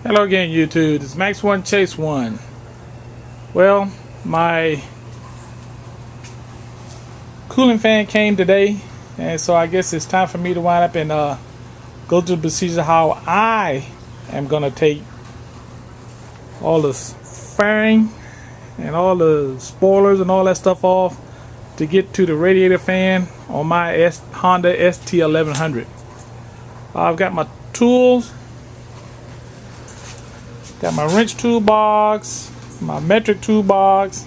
Hello again, YouTube. It's Max One Chase One. Well, my cooling fan came today, and so I guess it's time for me to wind up and go through the procedure how I am gonna take all the fairing and all the spoilers and all that stuff off to get to the radiator fan on my Honda ST1100. I've got my tools. Got my wrench toolbox, my metric toolbox.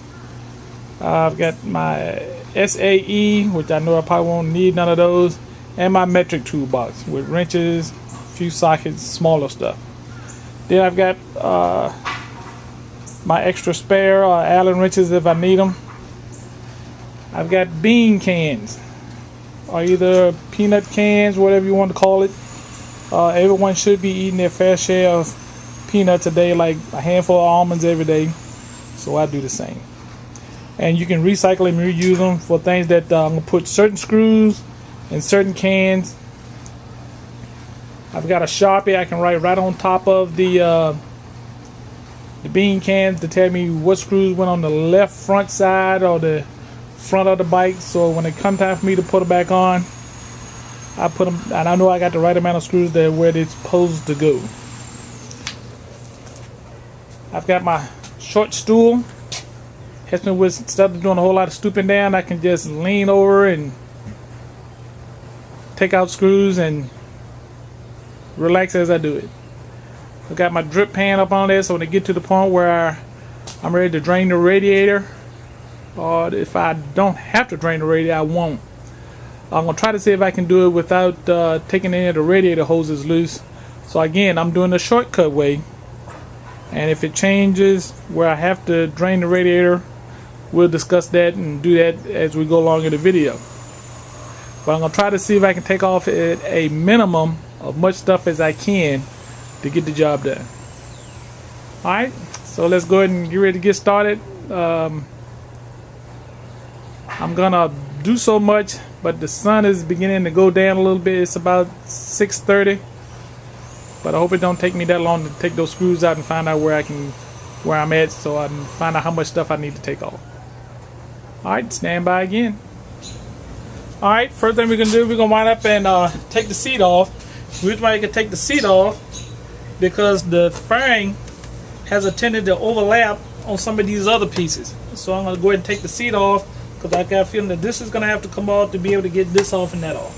I've got my SAE, which I know I probably won't need none of those, and my metric toolbox with wrenches, a few sockets, smaller stuff. Then I've got my extra spare Allen wrenches if I need them. I've got bean cans, or either peanut cans, whatever you want to call it. Everyone should be eating their fair share of peanuts a day, like a handful of almonds every day, so I do the same. And you can recycle and reuse them for things that I'm going to put certain screws in certain cans. I've got a Sharpie I can write right on top of the bean cans to tell me what screws went on the left front side or the front of the bike, so when it comes time for me to put it back on, I put them, and I know I got the right amount of screws there where they're supposed to go. I've got my short stool. Helps me with, instead of doing a whole lot of stooping down, I can just lean over and take out screws and relax as I do it. I've got my drip pan up on there, so when I get to the point where I'm ready to drain the radiator, or if I don't have to drain the radiator, I won't. I'm going to try to see if I can do it without taking any of the radiator hoses loose. So again, I'm doing the shortcut way. And if it changes where I have to drain the radiator, we'll discuss that and do that as we go along in the video. But I'm going to try to see if I can take off at a minimum of much stuff as I can to get the job done. Alright, so let's go ahead and get ready to get started. I'm going to do so much, but the sun is beginning to go down a little bit. It's about 6:30. But I hope it don't take me that long to take those screws out and find out where I'm at, so I can find out how much stuff I need to take off. Alright, stand by again. Alright, first thing we're going to do, we're going to wind up and take the seat off. The reason why you can take the seat off, because the fairing has a tendency to overlap on some of these other pieces. So I'm going to go ahead and take the seat off, because I got a feeling that this is going to have to come off to be able to get this off and that off.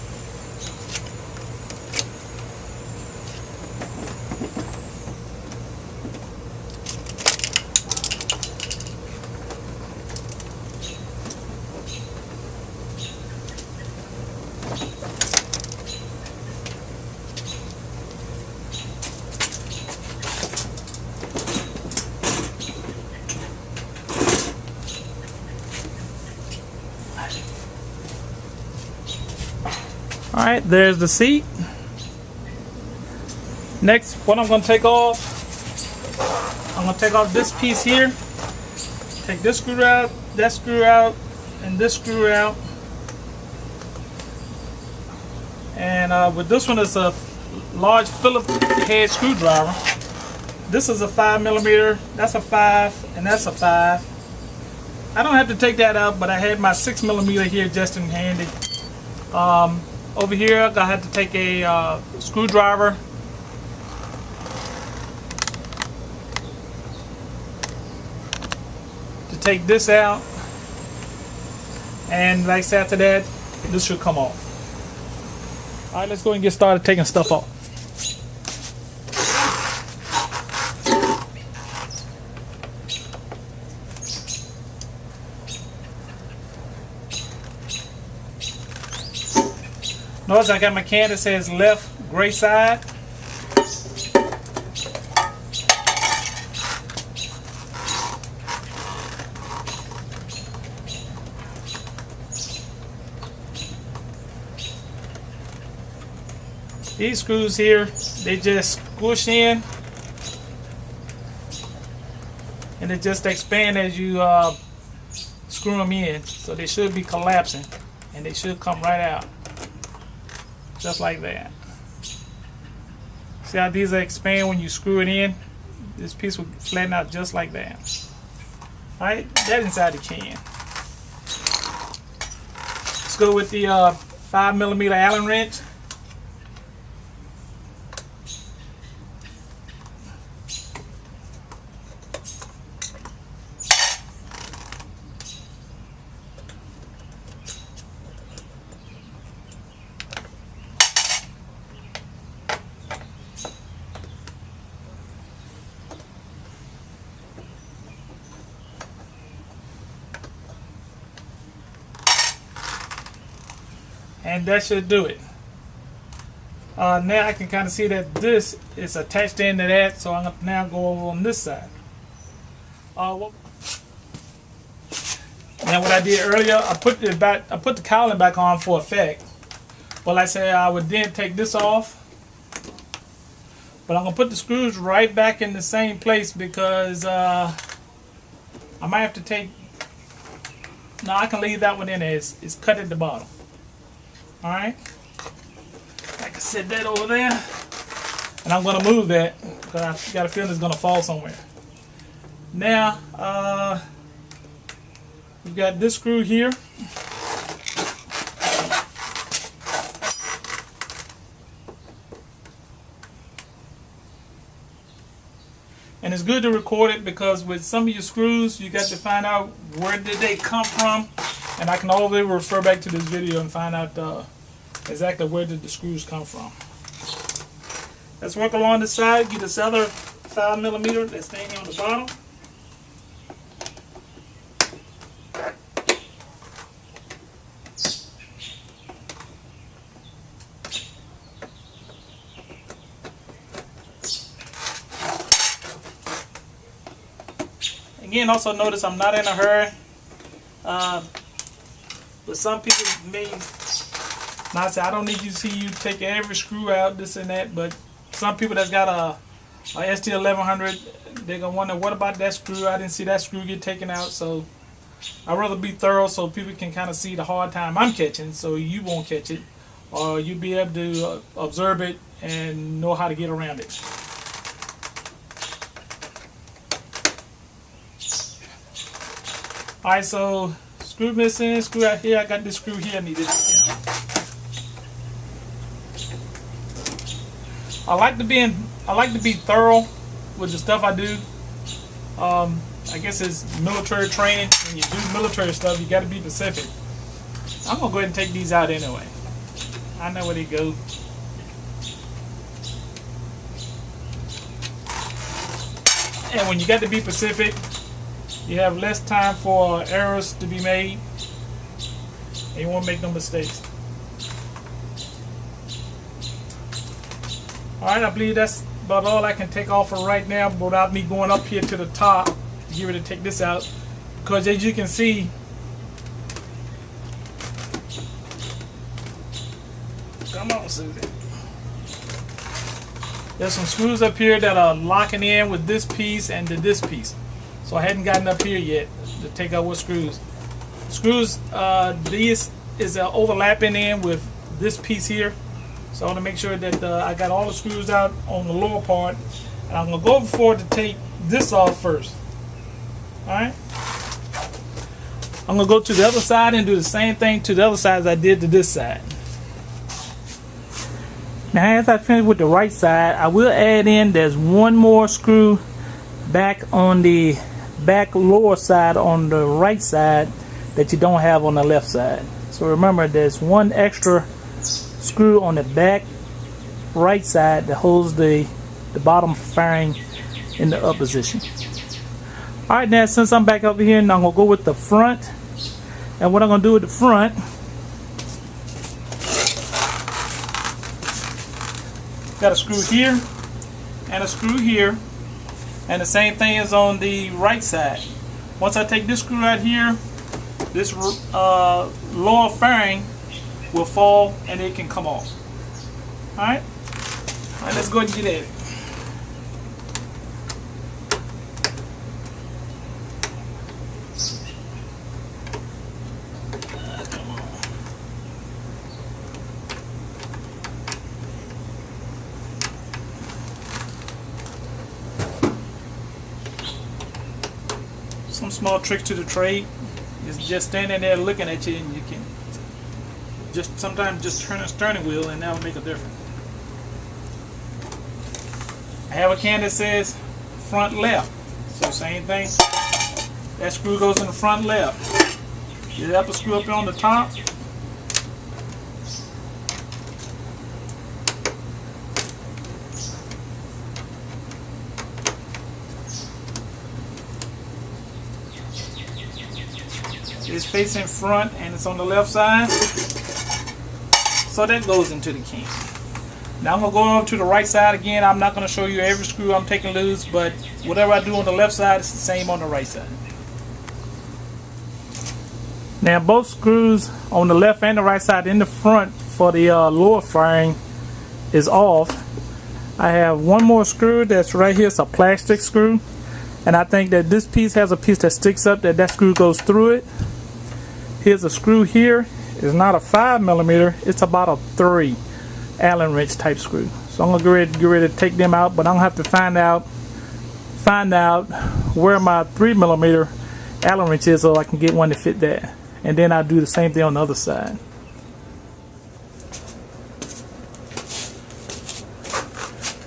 Alright, there's the seat. Next, what I'm going to take off, I'm going to take off this piece here. Take this screw out, that screw out, and this screw out. And with this one, it's a large Phillips head screwdriver. This is a 5mm, that's a 5, and that's a 5. I don't have to take that out, but I had my 6mm here just in handy. Over here, I had to take a screwdriver to take this out, and like I said, after that, this should come off. Alright, let's go and get started taking stuff off. Notice I got my can that says left gray side. These screws here, they just squish in and they just expand as you screw them in. So they should be collapsing and they should come right out. Just like that. See how these expand when you screw it in? this piece will flatten out just like that. Alright, that inside the can. Let's go with the 5mm Allen wrench. And that should do it. Now I can kind of see that this is attached into that, so I'm going to now go over on this side. Now what I did earlier, I put the cowling back on for effect. Well, I said I would then take this off, but I'm going to put the screws right back in the same place because I might have to take. No, I can leave that one in there. It's cut at the bottom. Alright, I can set that over there, and I'm going to move that because I got a feeling it's going to fall somewhere. Now, we've got this screw here. And it's good to record it because with some of your screws, you got to find out where did they come from. And I can always refer back to this video and find out exactly where did the screws come from. Let's work along the side. Get this other 5mm that's staying on the bottom. Again, also notice I'm not in a hurry. But some people may not say, I don't need to see you take every screw out, this and that. But some people that's got a ST1100, they're going to wonder, what about that screw? I didn't see that screw get taken out. So I'd rather be thorough so people can kind of see the hard time I'm catching so you won't catch it. Or you'll be able to observe it and know how to get around it. Alright, so screw missing, screw out here. I got this screw here. I need this. Yeah. I like to be thorough with the stuff I do. I guess it's military training. When you do military stuff, you got to be specific. I'm gonna go ahead and take these out anyway. I know where they go. And when you got to be specific, you have less time for errors to be made, and you won't make no mistakes. Alright, I believe that's about all I can take off for right now without me going up here to the top to get ready to take this out. Because as you can see, come on, Susie. There's some screws up here that are locking in with this piece and to this piece. So I hadn't gotten up here yet to take out what screws. Screws, these is overlapping in with this piece here. So I want to make sure that I got all the screws out on the lower part. And I'm going to go forward to take this off first. Alright. I'm going to go to the other side and do the same thing to the other side as I did to this side. Now as I finish with the right side, I will add in, there's one more screw back on the back lower side on the right side that you don't have on the left side. So remember, there's one extra screw on the back right side that holds the bottom fairing in the up position. Alright, now since I'm back over here, now I'm going to go with the front. And what I'm going to do with the front, got a screw here and a screw here. And the same thing is on the right side. Once I take this screw out here, this lower fairing will fall and it can come off. Alright? Alright, let's go ahead and get at it. some small tricks to the trade. It's just standing there looking at you, and you can just sometimes just turn a steering wheel, and that'll make a difference. I have a can that says front left, so same thing. That screw goes in the front left. The upper screw up on the top. It's facing front and it's on the left side, so that goes into the can. Now I'm going to go over to the right side again. I'm not going to show you every screw I'm taking loose, but whatever I do on the left side is the same on the right side. Now both screws on the left and the right side in the front for the lower fairing is off. I have one more screw that's right here. It's a plastic screw, and I think that this piece has a piece that sticks up, that screw goes through it. Here's a screw here. It's not a 5mm, it's about a 3 Allen wrench type screw. So I'm gonna get ready to take them out, but I'm gonna have to find out where my 3mm Allen wrench is so I can get one to fit that. And then I'll do the same thing on the other side.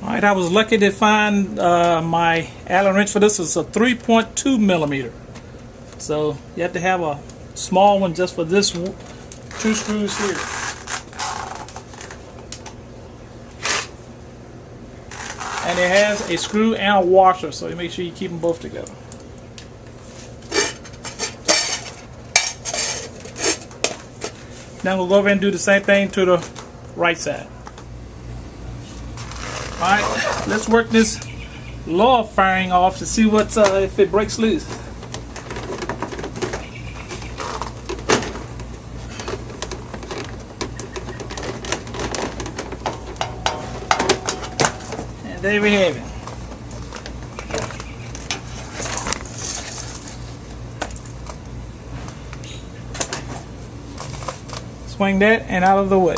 Alright, I was lucky to find my Allen wrench for this. Is a 3.2mm. So you have to have a small one just for this two screws here. And it has a screw and a washer, so you make sure you keep them both together. Now we'll go over and do the same thing to the right side. Alright, let's work this lower fairing off to see what's if it breaks loose. And there we have it. Swing that and out of the way.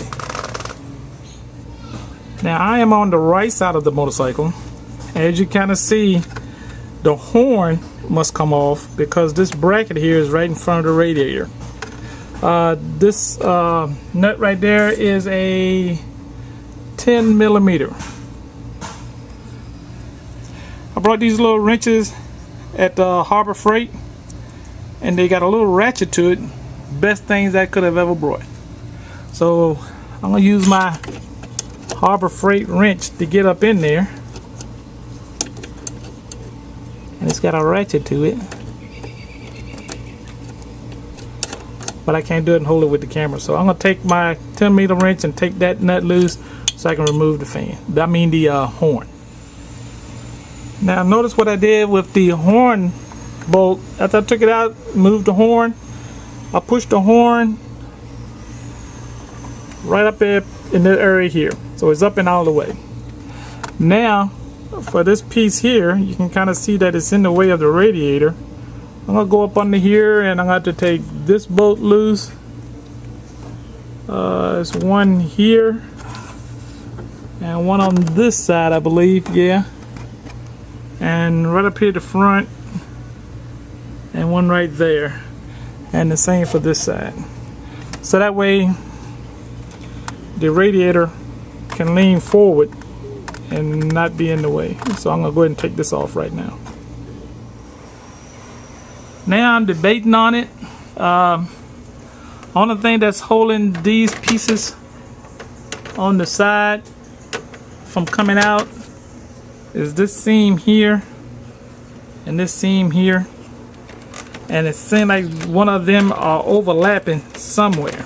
Now I am on the right side of the motorcycle. As you kind of see, the horn must come off because this bracket here is right in front of the radiator. This nut right there is a 10mm. I brought these little wrenches at Harbor Freight, and they got a little ratchet to it. Best things I could have ever brought. So I'm gonna use my Harbor Freight wrench to get up in there, and it's got a ratchet to it, but I can't do it and hold it with the camera. So I'm gonna take my 10mm wrench and take that nut loose so I can remove the fan. I mean the horn. Now notice what I did with the horn bolt. After I took it out, moved the horn, I pushed the horn right up there in this area here, so it's up and out of the way. Now for this piece here, you can kind of see that it's in the way of the radiator. I'm gonna go up under here and I'm gonna have to take this bolt loose. There's one here and one on this side, I believe. Yeah, and right up here at the front, and one right there, and the same for this side, so that way the radiator can lean forward and not be in the way. So I'm gonna go ahead and take this off right now. Now I'm debating on it. Only thing that's holding these pieces on the side from coming out is this seam here and this seam here, and it seems like one of them are overlapping somewhere.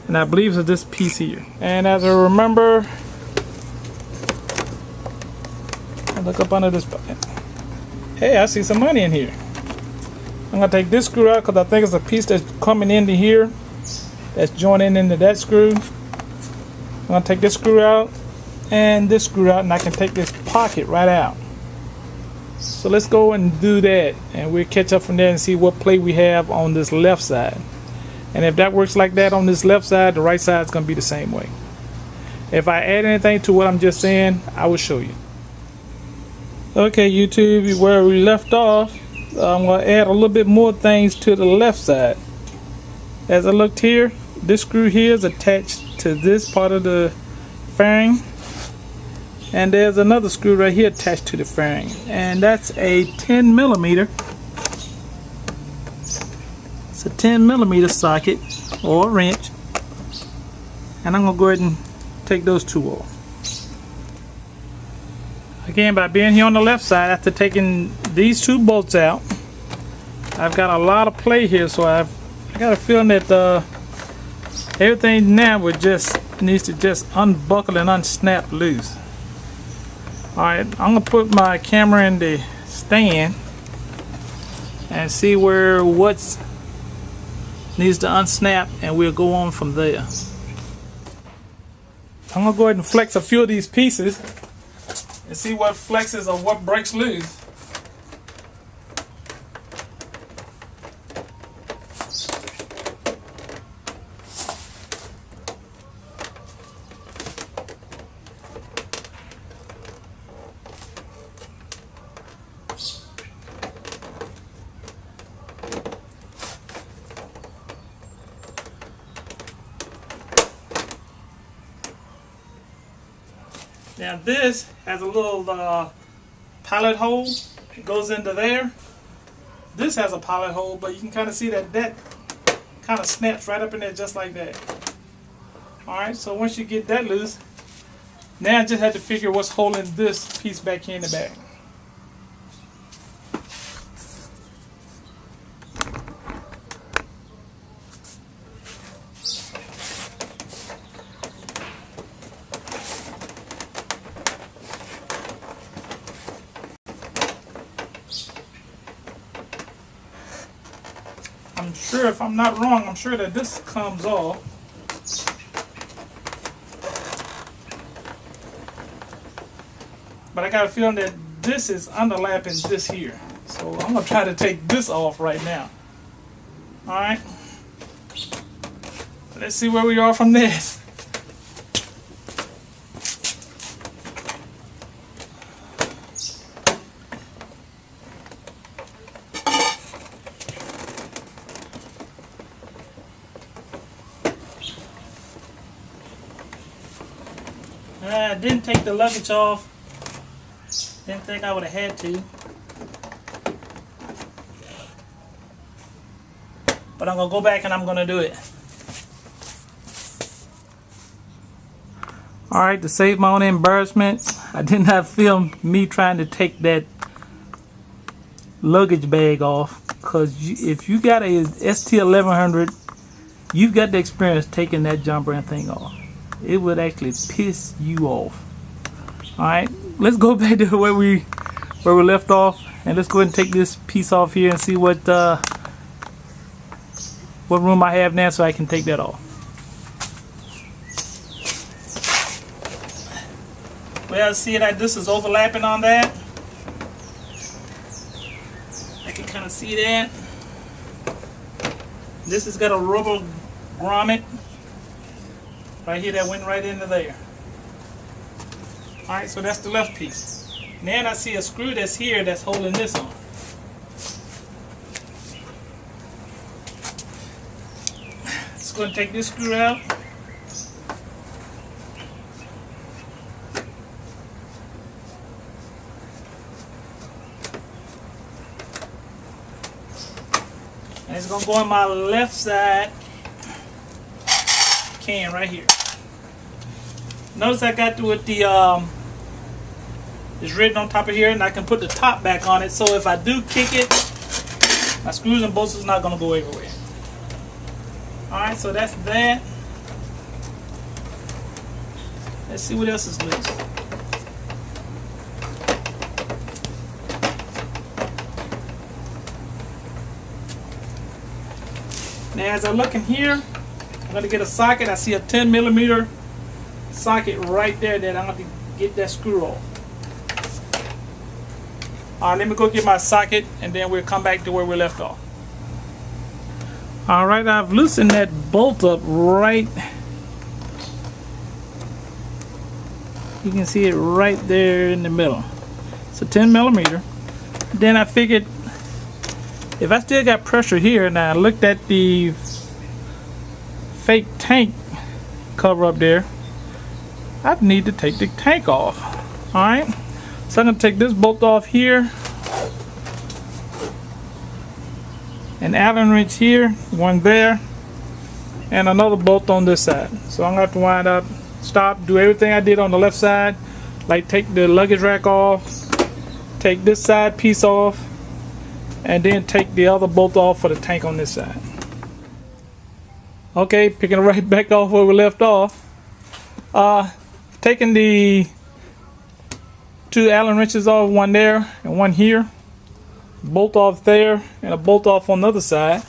And I believe it's this piece here. And as I remember, I look up under this bucket. Hey, I see some money in here. I'm gonna take this screw out because I think it's a piece that's coming into here, that's joining into that screw. I'm gonna take this screw out and this screw out, and I can take this pocket right out. So let's go and do that, and we'll catch up from there and see what plate we have on this left side. And if that works like that on this left side, the right side is going to be the same way. If I add anything to what I'm just saying, I will show you. Okay, YouTube, where we left off, I'm going to add a little bit more things to the left side. As I looked here, this screw here is attached to this part of the fairing, and there's another screw right here attached to the fairing, and that's a 10 millimeter. It's a 10 millimeter socket or wrench, and I'm going to go ahead and take those two off. Again, by being here on the left side, after taking these two bolts out, I've got a lot of play here, so I got a feeling that everything now needs to just unbuckle and unsnap loose. Alright, I'm going to put my camera in the stand and see where what needs to unsnap, and we'll go on from there. I'm going to go ahead and flex a few of these pieces and see what flexes or what breaks loose. Now this has a little pilot hole. It goes into there. This has a pilot hole, but you can kind of see that kind of snaps right up in there just like that. Alright, so once you get that loose, now I just have to figure what's holding this piece back here in the back. I'm sure, if I'm not wrong, I'm sure that this comes off. But I got a feeling that this is underlapping this here. So I'm going to try to take this off right now. Alright. Let's see where we are from this. I didn't take the luggage off. Didn't think I would have had to. But I'm going to go back and I'm going to do it. Alright, to save my own embarrassment, I did not film me trying to take that luggage bag off. Because if you got a ST1100, you've got the experience taking that jumper and thing off. It would actually piss you off. Alright, let's go back to where we left off, and let's go ahead and take this piece off here and see what room I have now so I can take that off. Well, see that this is overlapping on that. I can kind of see that. This has got a rubber grommet right here that went right into there. Alright, so that's the left piece. Then I see a screw that's here that's holding this on. Just going to take this screw out. And it's going to go on my left side can right here. Notice I got with the it's written on top of here, and I can put the top back on it, so if I do kick it, my screws and bolts is not going to go everywhere. Alright, so that's that. Let's see what else is loose. Now as I look in here, I'm going to get a socket. I see a 10 millimeter socket right there that I'm going to get that screw off. Alright, let me go get my socket and then we'll come back to where we left off. Alright, I've loosened that bolt up right. You can see it right there in the middle. It's a 10 millimeter. Then I figured if I still got pressure here, and I looked at the fake tank cover up there, I need to take the tank off. Alright, so I'm going to take this bolt off here, an Allen wrench here, one there, and another bolt on this side. So I'm going to have to wind up, stop, do everything I did on the left side, like take the luggage rack off, take this side piece off, and then take the other bolt off for the tank on this side. Okay, picking it right back off where we left off. Taking the two Allen wrenches off, one there and one here, bolt off there and a bolt off on the other side,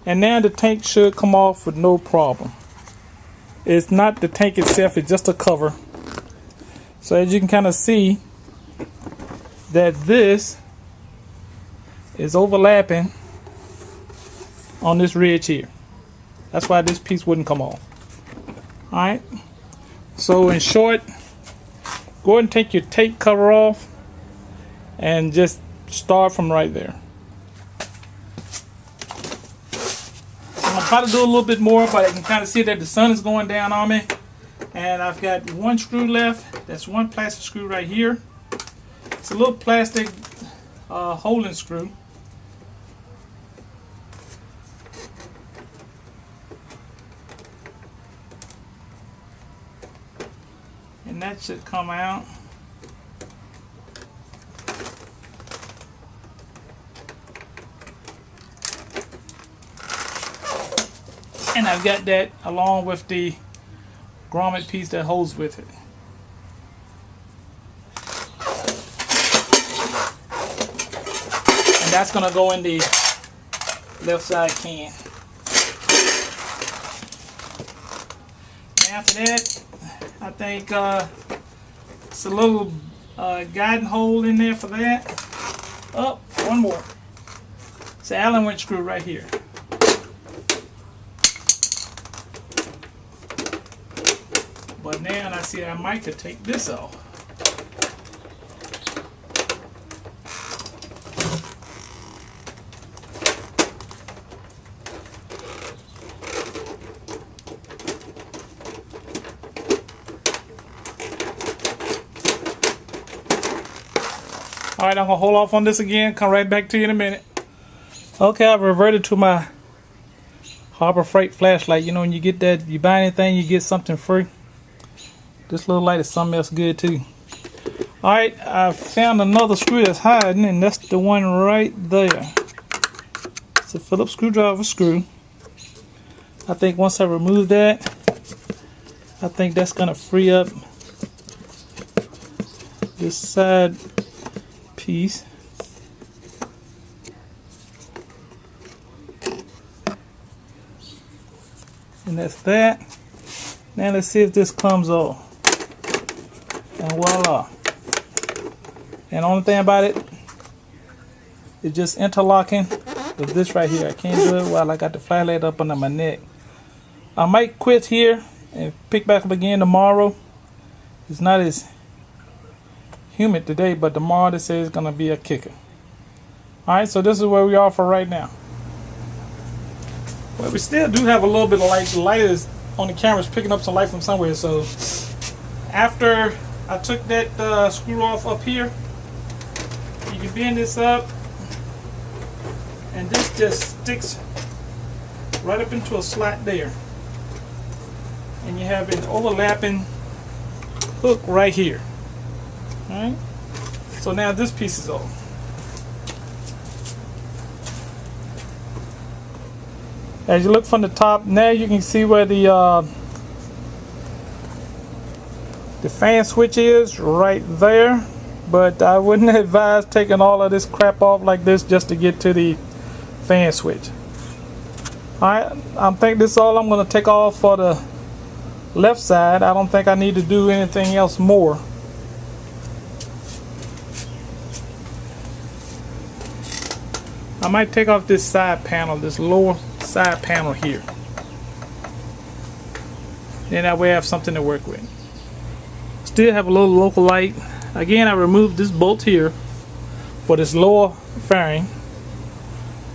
and now the tank should come off with no problem. It's not the tank itself, it's just a cover. So as you can kind of see that this is overlapping on this ridge here. That's why this piece wouldn't come off. Alright, so in short, go ahead and take your tape cover off and just start from right there. I'm going to try to do a little bit more, but I can kind of see that the sun is going down on me. And I've got one screw left. That's one plastic screw right here. It's a little plastic holding screw. And that should come out. And I've got that along with the grommet piece that holds with it. And that's going to go in the left side can. And after that, I think it's a little guiding hole in there for that. Oh, one more. It's an Allen wrench screw right here. But now I see I might could take this off. Alright, I'm going to hold off on this again, come right back to you in a minute. Okay, I've reverted to my Harbor Freight flashlight. You know, when you get that, you buy anything, you get something free. This little light is something else good too. Alright, I found another screw that's hiding, and that's the one right there. It's a Phillips screwdriver screw. I think once I remove that, I think that's going to free up this side piece. And that's that. Now let's see if this comes off. And voila. And the only thing about it is just interlocking with this right here. I can't do it while I got the flashlight up under my neck. I might quit here and pick back up again tomorrow. It's not as humid today, but tomorrow they say it's gonna be a kicker. Alright, so this is where we are for right now. Well, we still do have a little bit of light. The light is on the camera, is picking up some light from somewhere. So after I took that screw off up here, you can bend this up, and this just sticks right up into a slot there. And you have an overlapping hook right here. Alright, so now this piece is off. As you look from the top, now you can see where the fan switch is right there. But I wouldn't advise taking all of this crap off like this just to get to the fan switch. Alright, I think this is all I'm going to take off for the left side. I don't think I need to do anything else more. I might take off this side panel, this lower side panel here. Then that way I have something to work with. Still have a little local light. Again, I removed this bolt here for this lower fairing.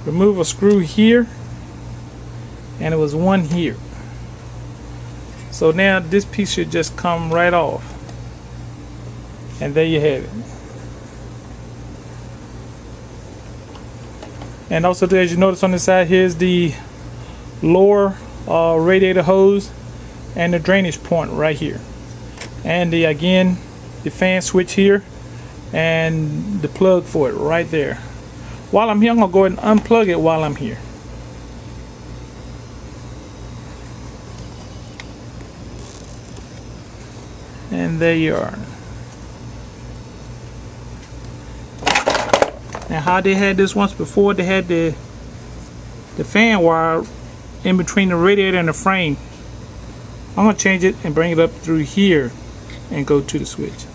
remove a screw here, and it was one here. So now this piece should just come right off, and there you have it. And also, as you notice on the side, here's the lower radiator hose and the drainage point right here, and again the fan switch here, and the plug for it right there. While I'm here, I'm gonna go ahead and unplug it while I'm here. And there you are. Now, how they had this once before, they had the fan wire in between the radiator and the frame. I'm gonna change it and bring it up through here and go to the switch.